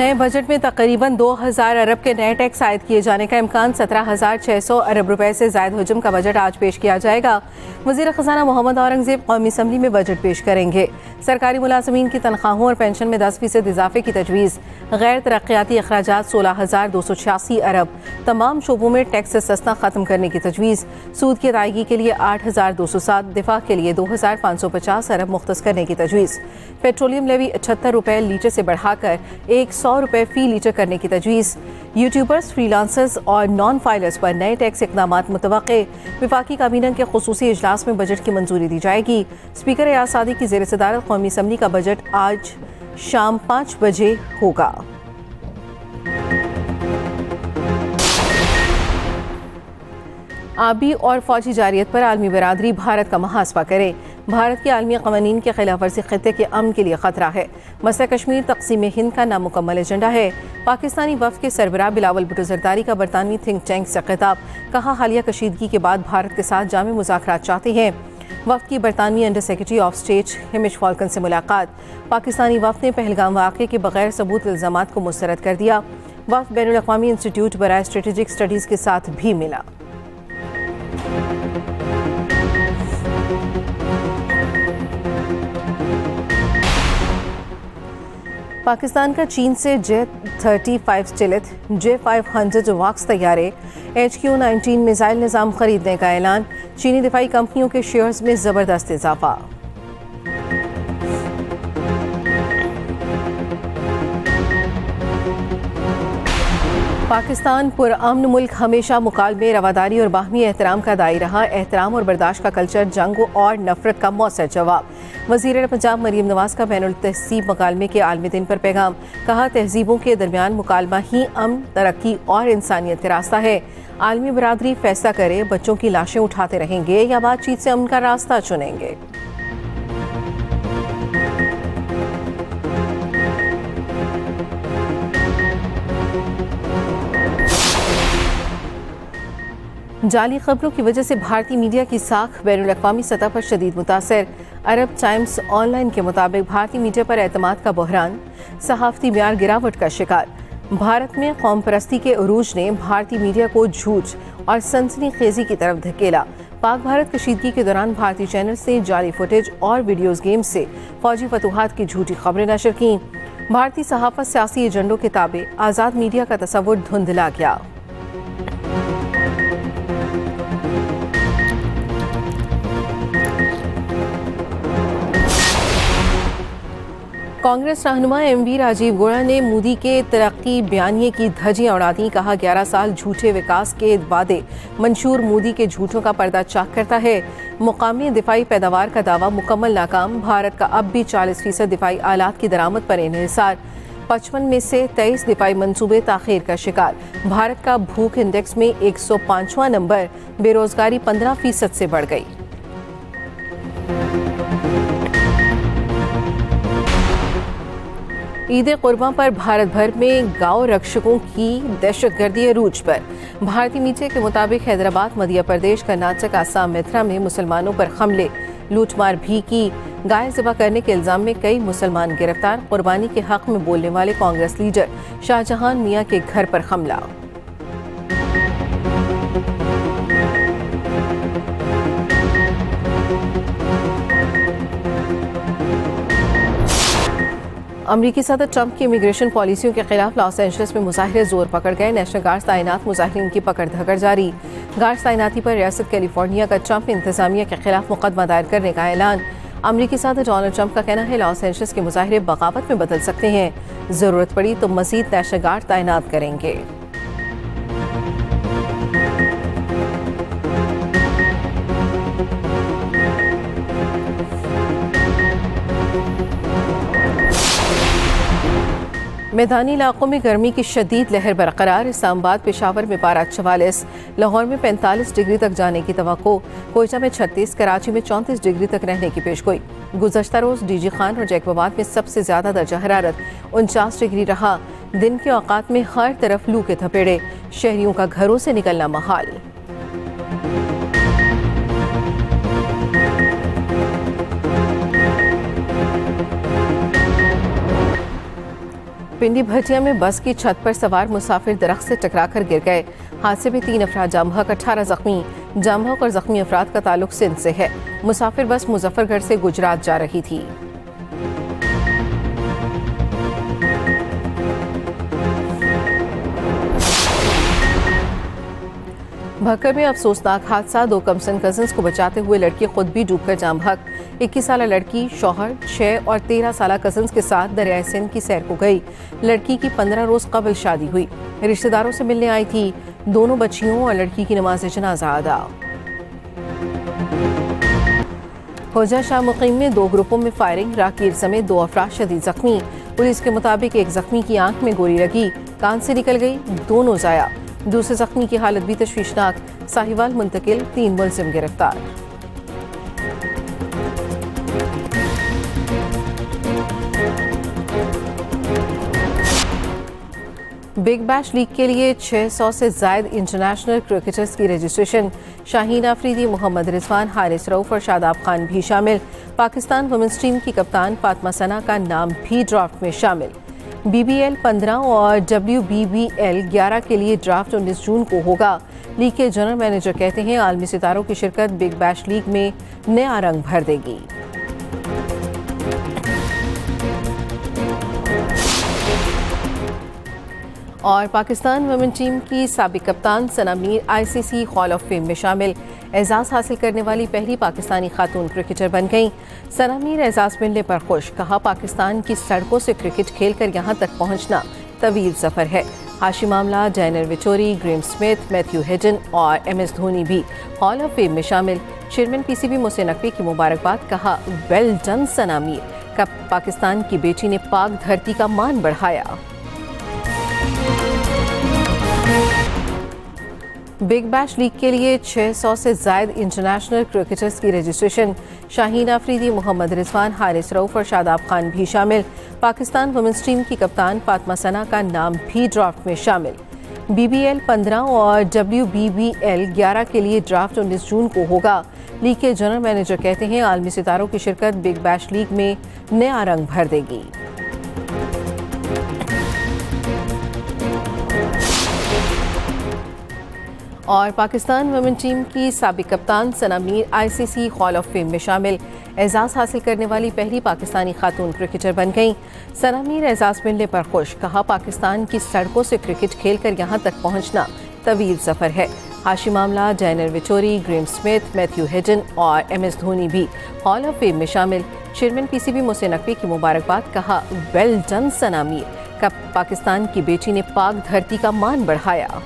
नए बजट में तकरीबन 2000 अरब के नए टैक्स आयद किए जाने का इम्कान। 17,600 अरब रुपए से ज़ायद हजम का बजट आज पेश किया जाएगा। वज़ीर ख़ज़ाना मोहम्मद औरंगज़ेब कौमी असम्बली में बजट पेश करेंगे। सरकारी मुलाज़मीन की तनख्वाहों और पेंशन में 10% इजाफे की तजवीज़। गैर तरक्याती अखराजात 16,286 अरब। तमाम शोबों में टैक्स सस्ता ख़त्म करने की तजवीज़। सूद की अदायगी के लिए 8,207, दिफा के लिए 2,550 अरब मुख्तस करने की तजवीज़। पेट्रोलियम लेवी 78 रुपये लीटर से बढ़ाकर 100 रुपये फ़ी लीटर करने की तजवीज़। यूट्यूबर्स, फ्रीलांसर्स और नॉन फाइलर्स पर नए टैक्स इक़दामात मुतवक्के। विफाकी काबीना के खुसूसी इजलास में बजट की मंजूरी दी जाएगी। स्पीकर एयाज सादी की ज़ेर सदारत कौमी असम्बली का बजट आज शाम 5 बजे होगा। आबी और फौजी जारियत पर आलमी बरादरी भारत का मुहासबा करे। भारत के आलमी कवानीन के खिलाफ वर्जी खित्ते के अमन के लिए खतरा है। मसला कश्मीर तक़सीम हिंद का नामुकम्मल एजेंडा है। पाकिस्तानी वफ़द के सरबराह बिलावल भुट्टो ज़रदारी का बरतानवी थिंक टैंक से खिताब। कहा, हालिया कशीदगी के बाद भारत के साथ जामे मुज़ाकरात चाहते हैं। वफ़द की बरतानवी under secretary of state Hamish Falconer से मुलाकात। पाकिस्तानी वफ़द ने पहलगाम वाक़े के बगैर सबूत इल्ज़ामात को मुस्तरद कर दिया। वफ़द बैनुल अक़वामी इंस्टीट्यूट बराए स्ट्रेटेजिक स्टडीज़ के साथ भी मिला। पाकिस्तान का चीन से J-35 स्टिलथ, J-500 वॉक्स तैयारे, HQ-19 मिसाइल निज़ाम खरीदने का ऐलान। चीनी दिफाई कंपनियों के शेयर्स में ज़बरदस्त इजाफा। पाकिस्तान पुरअमन मुल्क हमेशा मुकालमे, रवादारी और बाहमी एहतराम का दाई रहा। एहतराम और बर्दाश्त का कल्चर जंग और नफरत का मौसर जवाब। वज़ीर पंजाब मरीम नवाज का बैनुल तहज़ीब मुकालमे के आलमी दिन पर पैगाम। कहा, तहज़ीबों के दरमियान मुकालमा ही अमन, तरक्की और इंसानियत का रास्ता है। आलमी बरादरी फैसला करे, बच्चों की लाशें उठाते रहेंगे या बातचीत से अमन का रास्ता चुनेंगे। जाली खबरों की वजह से भारतीय मीडिया की साख बैनुल अक़वामी सतह पर शदीद मुतासर। अरब टाइम्स ऑनलाइन के मुताबिक भारतीय मीडिया पर एतमाद का बहरान, सहाफ़ती म्यार गिरावट का शिकार। भारत में कौम परस्ती के उरूज ने भारतीय मीडिया को झूठ और सनसनीखेज़ी की तरफ धकेला। पाक भारत कशीदगी के दौरान भारतीय चैनल्स ने जाली फुटेज और वीडियोज़ गेम्स से फौजी फतूहात की झूठी खबरें नशर की। भारतीय सहाफ़त सियासी एजेंडों के ताबे आज़ाद मीडिया का तसव्वुर धुंधला गया। कांग्रेस रहनुमा MV राजीव गौड़ा ने मोदी के तरक्की बयानिए की धज्जियां उड़ा दी। कहा, 11 साल झूठे विकास के वादे मंशूर मोदी के झूठों का पर्दा चाक करता है। मुकामी दिफाई पैदावार का दावा मुकम्मल नाकाम। भारत का अब भी 40% दिफाई आलात की दरामद पर इन्हिसार। 55 में से 23 दिफाई मंसूबे ताख़ीर का शिकार। भारत का भूख इंडेक्स में 105वां नंबर। बेरोजगारी 15% से बढ़ गई। ईद कुर्बान पर भारत भर में गांव रक्षकों की दहशतगर्दी अरूज पर। भारतीय मीडिया के मुताबिक हैदराबाद, मध्य प्रदेश, कर्नाटक, आसाम, मिथिला में मुसलमानों पर हमले, लूटमार भी की। गाय ज़िबा करने के इल्ज़ाम में कई मुसलमान गिरफ्तार। कुर्बानी के हक में बोलने वाले कांग्रेस लीडर शाहजहान मियाँ के घर पर हमला। अमरीकी सदर ट्रंप की इमिग्रेशन पॉलिसियों के खिलाफ लॉस एंजलिस में मुजाहिरे जोर पकड़ गए। नेशनल गार्ड तैनात मुजाहिरीन की पकड़ धकड़ जारी। गार्ड तैनाती पर रियासत कैलिफोर्निया का ट्रंप इंतजामिया के खिलाफ मुकदमा दायर करने का ऐलान। अमरीकी सदर डोनाल्ड ट्रंप का कहना है, लॉस एंजलिस के मुजाहिरे बगावत में बदल सकते हैं। जरूरत पड़ी तो मजीद नेशनल गार्ड तैनात करेंगे। मैदानी इलाकों में गर्मी की शदीद लहर बरकरार। इस्लामाबाद, पेशावर में पारा 44, लाहौर में 45 डिग्री तक जाने की तवक्को। कोयटा में 36, कराची में 34 डिग्री तक रहने की पेशगोई। गुज़श्ता रोज़ डीजी खान और जैकबाबाद में सबसे ज़्यादा दर्जा हरारत 49 डिग्री रहा। दिन के औकात में हर तरफ लू के थपेड़े। शहरियों का घरों से निकलना महाल। पिंडी भटिया में बस की छत पर सवार मुसाफिर दरख्त से टकराकर गिर गए। हादसे में 3 अफराद जाम बहक, 18 जख्मी। जाम बहक और जख्मी अफराद का ताल्लुक सिंध से है। मुसाफिर बस मुजफ्फरगढ़ से गुजरात जा रही थी। भक्कर में अफसोसनाक हादसा, 2 कमसन कजन्स को बचाते हुए लड़की खुद भी डूबकर जाम बहक। 21 साल लड़की शौहर, 6 और 13 साल कजन्स के साथ दरियाए सिंध की सैर को गई। लड़की की 15 रोज कबल शादी हुई, रिश्तेदारों से मिलने आई थी। दोनों बच्चियों और लड़की की नमाज जनाजा अदा। खोजा शाह मुकीम में 2 ग्रुपों में फायरिंग, राकीर समेत 2 अफराद शदीद जख्मी। पुलिस के मुताबिक एक जख्मी की आंख में गोली लगी, कान से निकल गई, दोनों जाया। दूसरे जख्मी की हालत भी तशवीशनाक, साहिवाल मुंतकिल, 3 मुलजिम गिरफ्तार। बिग बैश लीग के लिए 600 से जायद इंटरनेशनल क्रिकेटर्स की रजिस्ट्रेशन। शाहीन आफरीदी, मोहम्मद रिजवान, हारिस रऊफ और शादाब खान भी शामिल। पाकिस्तान वुमेन्स टीम की कप्तान फातिमा सना का नाम भी ड्राफ्ट में शामिल। BBL 15 और WBBL 11 के लिए ड्राफ्ट 19 जून को होगा। लीग के जनरल मैनेजर कहते हैं आलमी सितारों की शिरकत बिग बैश लीग में नया रंग भर देगी। और पाकिस्तान वुमेन टीम की साबिक कप्तान Sana Mir ICC hall of fame में शामिल। एजाज़ हासिल करने वाली पहली पाकिस्तानी खातून क्रिकेटर बन गईं। सना मीर एजाज़ मिलने पर खुश, कहा पाकिस्तान की सड़कों से क्रिकेट खेलकर यहां तक पहुंचना तवील सफ़र है। Hashim Amla, Daniel Vettori, Graeme Smith, Matthew Hayden और MS धोनी भी हॉल ऑफ फेम में शामिल। चेयरमैन PCB मोहसिन नकवी की मुबारकबाद, कहा वेल डन सना मीर, का पाकिस्तान की बेटी ने पाक धरती का मान बढ़ाया। बिग बैश लीग के लिए 600 से जायद इंटरनेशनल क्रिकेटर्स की रजिस्ट्रेशन। शाहीन आफरीदी, मोहम्मद रिजवान, हारिस रऊफ और शादाब खान भी शामिल। पाकिस्तान वुमेन्स टीम की कप्तान फातिमा सना का नाम भी ड्राफ्ट में शामिल। BBL 15 और WBBL 11 के लिए ड्राफ्ट 19 जून को होगा। लीग के जनरल मैनेजर कहते हैं आलमी सितारों की शिरकत बिग बैश लीग में नया रंग भर देगी। और पाकिस्तान वुमेन टीम की साबिक कप्तान Sana Mir ICC hall of fame में शामिल। एजाज़ हासिल करने वाली पहली पाकिस्तानी खातून क्रिकेटर बन गईं। सना मीर एजाज़ मिलने पर खुश, कहा पाकिस्तान की सड़कों से क्रिकेट खेलकर यहां तक पहुंचना तवील सफ़र है। Hashim Amla, Daniel Vettori, Graeme Smith, Matthew Hayden और MS धोनी भी हॉल ऑफ फेम में शामिल। चेयरमैन PCB मोहसिन नकवी की मुबारकबाद, कहा वेल डन सना मीर, का पाकिस्तान की बेटी ने पाक धरती का मान बढ़ाया।